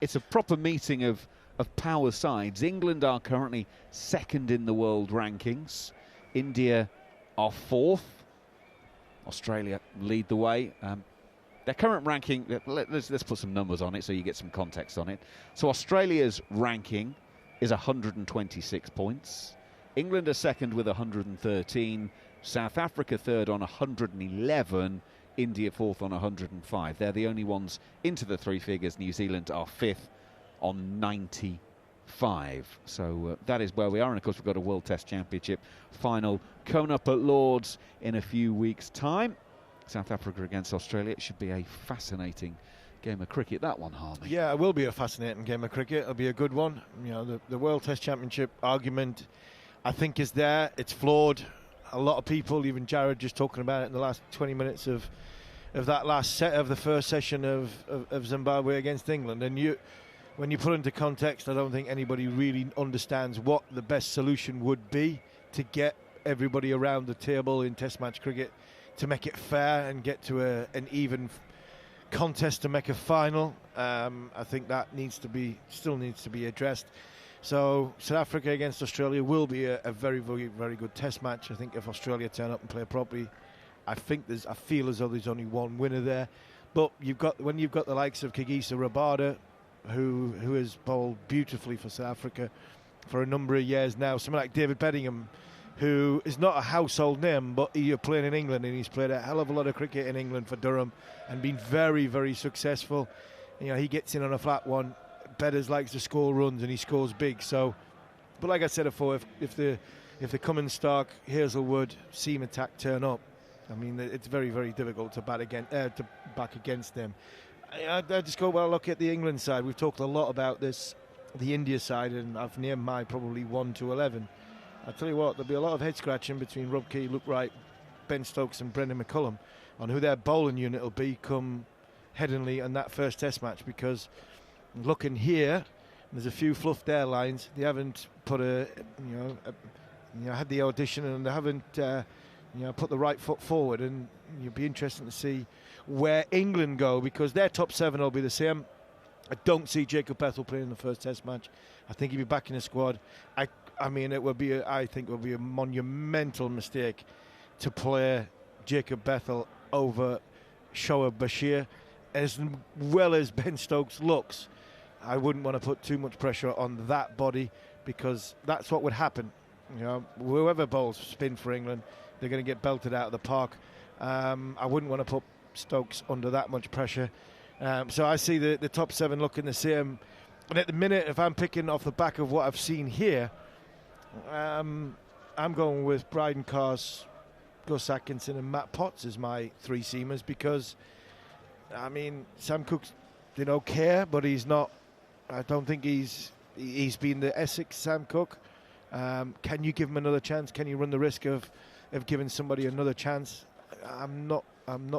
It's a proper meeting of power sides. England are currently second in the world rankings. India are fourth. Australia lead the way. Their current ranking, let's put some numbers on it so you get some context on it. So Australia's ranking is 126 points. England are second with 113. South Africa third on 111. India fourth on 105. They're the only ones into the three figures. New Zealand are fifth on 95. So that is where we are. And of course, we've got a World Test Championship final coming up at Lord's in a few weeks' time. South Africa against Australia. It should be a fascinating game of cricket, that one, Harmy. Yeah, it will be a fascinating game of cricket. It'll be a good one. You know, the World Test Championship argument, I think, is there. It's flawed. A lot of people, even Jared, just talking about it in the last 20 minutes of that last set of the first session of Zimbabwe against England. And when you put into context, I don't think anybody really understands what the best solution would be to get everybody around the table in Test match cricket to make it fair and get to an even contest to make a final. I think that still needs to be addressed. So South Africa against Australia will be a very, very, very good Test match. I think if Australia turn up and play properly, I feel as though there's only one winner there. But when you've got the likes of Kagiso Rabada, who has bowled beautifully for South Africa for a number of years now, someone like David Bedingham, who is not a household name, but he's playing in England, and he's played a hell of a lot of cricket in England for Durham and been very, very successful. You know, he gets in on a flat one. Bedders likes to score runs, and he scores big. So, but like I said before, if the Cummins, Stark, Hazelwood, seam attack turn up, I mean, it's very, very difficult to back against them. I just go, well, look at the England side. We've talked a lot about this, the India side, and I've named my probably 1 to 11. I tell you what, there'll be a lot of head scratching between Rob Key, Luke Wright, Ben Stokes, and Brendan McCullum on who their bowling unit will be come Headingley and that first Test match, because looking here, there's a few fluffed airlines. They haven't put had the audition, and they haven't put the right foot forward, and you'll be interesting to see where England go, because their top 7 will be the same. I don't see Jacob Bethel playing in the first Test match. I think he'll be back in the squad. I think it would be a monumental mistake to play Jacob Bethel over Shoaib Bashir. As well as Ben Stokes looks, I wouldn't want to put too much pressure on that body, because that's what would happen. You know, whoever bowls spin for England, they're going to get belted out of the park. I wouldn't want to put Stokes under that much pressure. So I see the top 7 looking the same. And at the minute, if I'm picking off the back of what I've seen here, I'm going with Bryden Carse, Gus Atkinson and Matt Potts as my 3 seamers, because, I mean, Sam Cook's did okay, but he's not. I don't think he's been the Essex Sam Cook. Can you give him another chance? Can you run the risk of giving somebody another chance? I'm not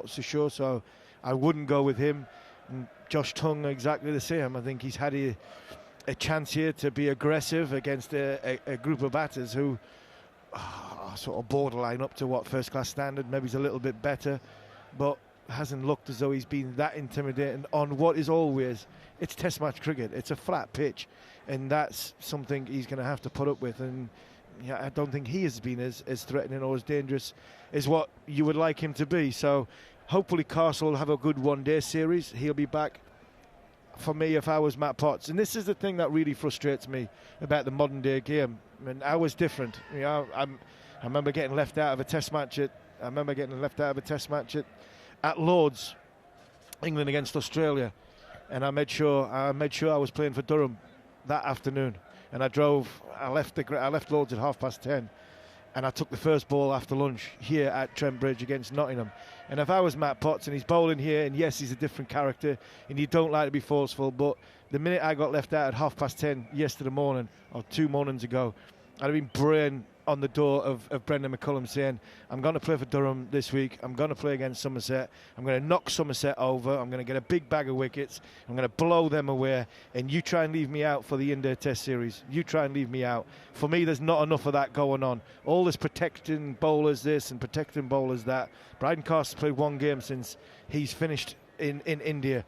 so sure. So I wouldn't go with him. And Josh Tongue exactly the same. I think he's had a chance here to be aggressive against a group of batters who are sort of borderline up to what first class standard. Maybe he's a little bit better, but hasn't looked as though he's been that intimidating on what is always, it's Test match cricket. It's a flat pitch, and that's something he's going to have to put up with. And yeah, I don't think he has been as threatening or as dangerous as what you would like him to be. So hopefully Castle will have a good one-day series. He'll be back. For me, if I was Matt Potts, and this is the thing that really frustrates me about the modern-day game. I mean, I was different. You know, I remember getting left out of a Test match at Lord's, England against Australia, and I made sure I was playing for Durham that afternoon, and I left Lord's at 10:30, and I took the first ball after lunch here at Trent Bridge against Nottingham. And if I was Matt Potts and he's bowling here, and yes, he's a different character, and you don't like to be forceful, but the minute I got left out at 10:30 yesterday morning, or 2 mornings ago, I'd have been braying on the door of Brendan McCullum saying, I'm going to play for Durham this week, I'm going to play against Somerset, I'm going to knock Somerset over, I'm going to get a big bag of wickets, I'm going to blow them away, and you try and leave me out for the India Test series. You try and leave me out. For me, there's not enough of that going on. All this protecting bowlers this and protecting bowlers that. Bryden Carse played 1 game since he's finished in India.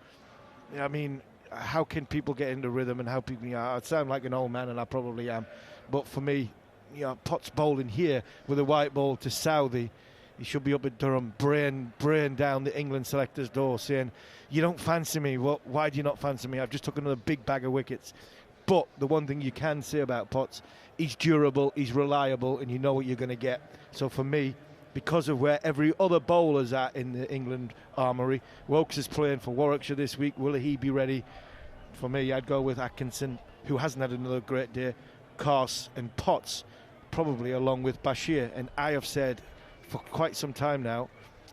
I mean, how can people get into rhythm and how people, I sound like an old man, and I probably am, but for me, Potts bowling here with a white ball to Southey. He should be up at Durham, braying down the England selector's door, saying, "You don't fancy me. Why do you not fancy me? I've just took another big bag of wickets." But the one thing you can say about Potts, he's durable, he's reliable, and you know what you're going to get. So for me, because of where every other bowler's at in the England armoury, Woakes is playing for Warwickshire this week. Will he be ready? For me, I'd go with Atkinson, who hasn't had another great day, Carse and Potts, probably along with Bashir. And I have said for quite some time now,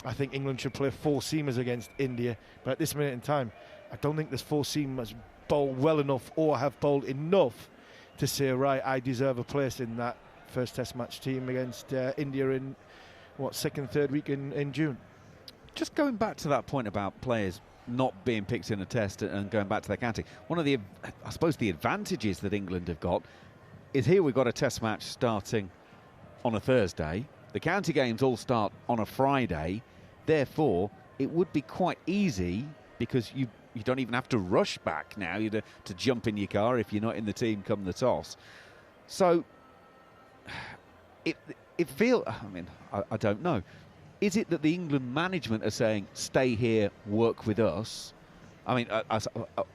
I think England should play four seamers against India. But at this minute in time, I don't think there's four seamers bowl well enough or have bowled enough to say, right, I deserve a place in that first Test match team against India in, second, third week in June. Just going back to that point about players not being picked in a test and going back to their county, one of the, I suppose, the advantages that England have got is here we've got a Test match starting on a Thursday. The county games all start on a Friday. Therefore, it would be quite easy, because you don't even have to rush back now to jump in your car if you're not in the team come the toss. So it feels, I don't know. Is it that the England management are saying, stay here, work with us?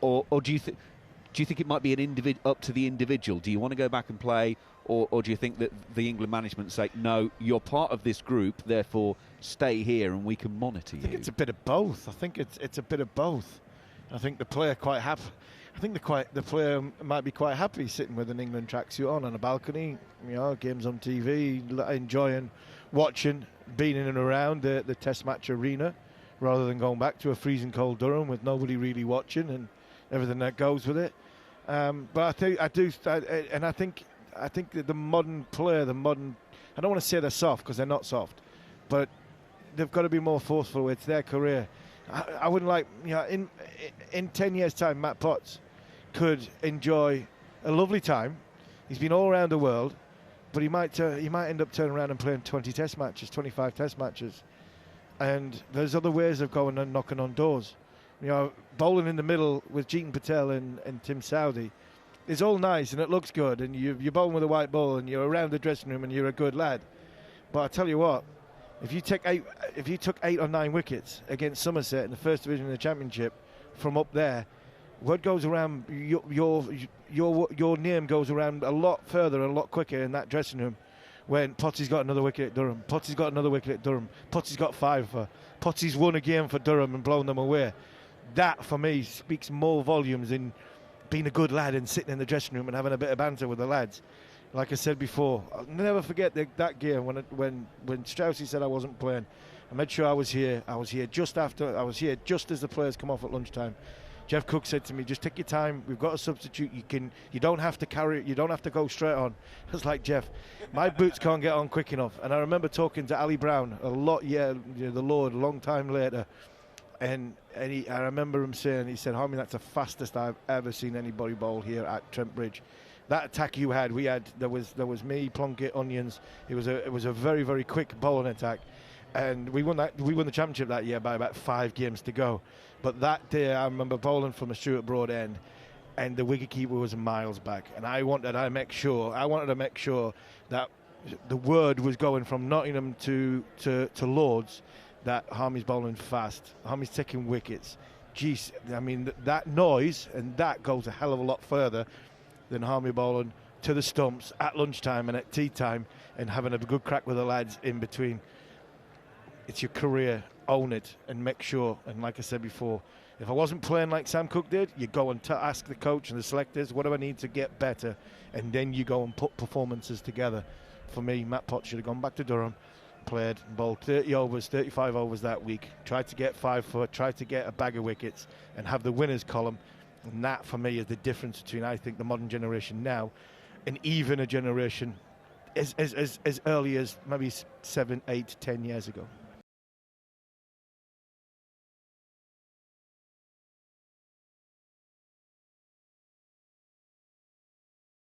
Or do you think it might be up to the individual? Do you want to go back and play, or do you think that the England management say, no, you're part of this group, therefore stay here and we can monitor you? I think it's a bit of both. I think it's a bit of both. I think the player quite happy. I think the player might be quite happy sitting with an England tracksuit on a balcony, games on TV, enjoying watching, being in and around the Test match arena, rather than going back to a freezing cold Durham with nobody really watching and everything that goes with it. But I think that the modern player, I don't want to say they're soft, because they're not soft, but they've got to be more forceful. It's their career. I wouldn't like, in 10 years' time, Matt Potts could enjoy a lovely time. He's been all around the world, but he might end up turning around and playing 20 Test matches, 25 Test matches. And there's other ways of going and knocking on doors. Bowling in the middle with Jeetan Patel and Tim Southey is all nice and it looks good, and you're bowling with a white ball and you're around the dressing room and you're a good lad. But I tell you what, if you took 8 or 9 wickets against Somerset in the first division of the Championship from up there, word goes around, your name goes around a lot further and a lot quicker in that dressing room. When Potty's got another wicket at Durham, Potty's got another wicket at Durham, Potty's got 5 for, Potty's won a game for Durham and blown them away. That, for me, speaks more volumes in being a good lad and sitting in the dressing room and having a bit of banter with the lads. Like I said before, I'll never forget that game when Straussy said I wasn't playing. I made sure I was here. I was here just as the players come off at lunchtime. Jeff Cook said to me, just take your time, we've got a substitute, you don't have to carry it, you don't have to go straight on. I was like, Jeff, my boots can't get on quick enough. And I remember talking to Ali Brown the Lord, a long time later, and I remember him saying, he said, Harmy, that's the fastest I've ever seen anybody bowl here at Trent Bridge. That attack you had, there was me, Plunkett, Onions. It was a very, very quick bowling attack. And we won the championship that year by about 5 games to go. But that day, I remember bowling from a Stuart Broad end, and the wicketkeeper was miles back. And I wanted to make sure that the word was going from Nottingham to Lords that Harmy's bowling fast. Harmy's taking wickets. Geez, I mean, that noise, and that goes a hell of a lot further than Harmy bowling to the stumps at lunchtime and at tea time and having a good crack with the lads in between. It's your career, own it and make sure. And like I said before, if I wasn't playing like Sam Cook did, you go and ask the coach and the selectors, what do I need to get better? And then you go and put performances together. For me, Matt Potts should have gone back to Durham, played and bowled 30 overs, 35 overs that week, tried to get 5 foot, tried to get a bag of wickets and have the winners column. And that, for me, is the difference between, I think, the modern generation now and even a generation as early as maybe 7, 8, 10 years ago.